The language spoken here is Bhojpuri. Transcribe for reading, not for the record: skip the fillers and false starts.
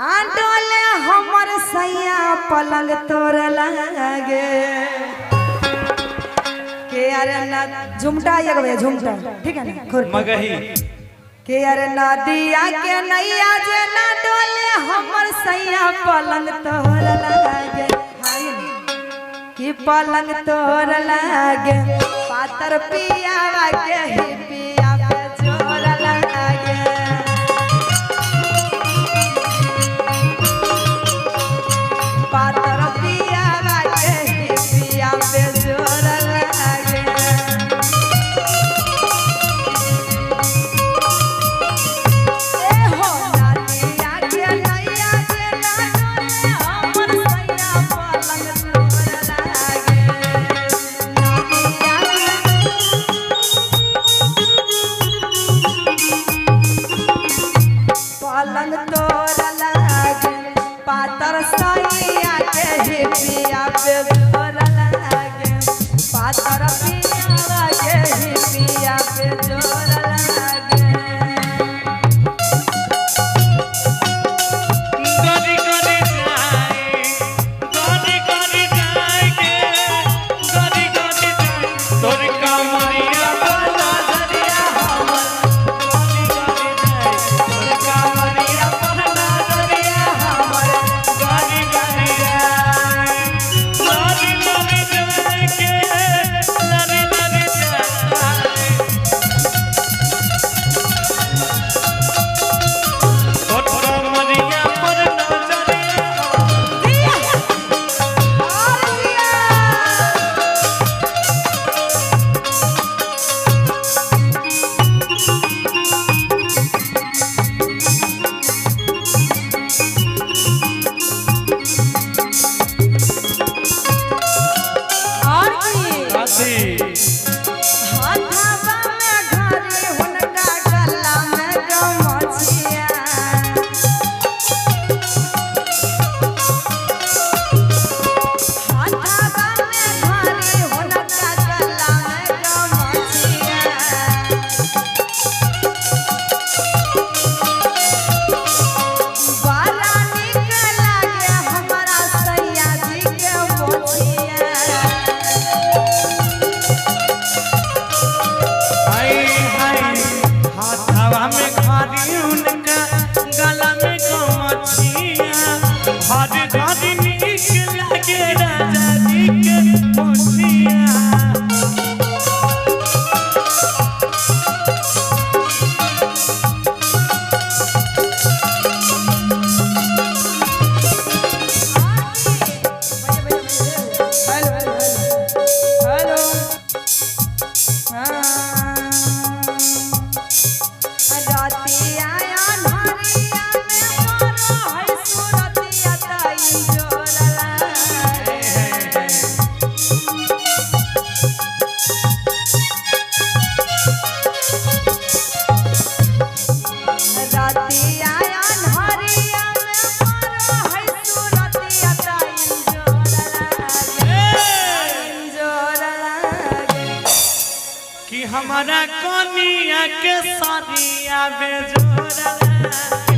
आंटोले हमर सैया पलंग तोड़ लागे के अरे ना झुमटा ये गवे झुमटा ठीक है ना मगही के अरे नदिया के नैया जे ना डोले हमर सैया पलंग तोड़ लागे कि पलंग तोड़ लागे पातर पियावा के ही पिया पे जोर लागे पातर पियावा के ही पिया पे जोर लागे ए हो नदिया के नैया जे ना डोले हमर सैया पलंग तोड़ लागे नदिया पलंग तोड़ लागे पातर सैया के ही पिया पे जोर लागे पातर पियावा के ही पिया पे जोर लागे गरी गरी जाए गरी गरी जाए के गरी गरी जाए तोर कमरिया बना दरिया हमर गरी गरी जाए तोर कमरिया बना दरिया हमर गरी गरी जाए गरी गरी जाए के गरी गरी जाए तोर कमरिया बना दरिया और की काशी हाथावा में घड़ी हुनका गला में गमछिया हाथावा में घड़ी हुनका गला में गमछिया बाला निक लागे हमारा सैया जी के मोछिया हाय हाय हाथवा में घड़ी उनका गला में गमछिया हर घड़ी नीक लागे राजा जी के मोछिया हेलो रातिया अन्हरिया में मारो है सुरतिया ताई जोरला रातिया अन्हरिया में मारो है सुरतिया ताई जोरला कि हमारा कनिया के सारिया बेजोर लागे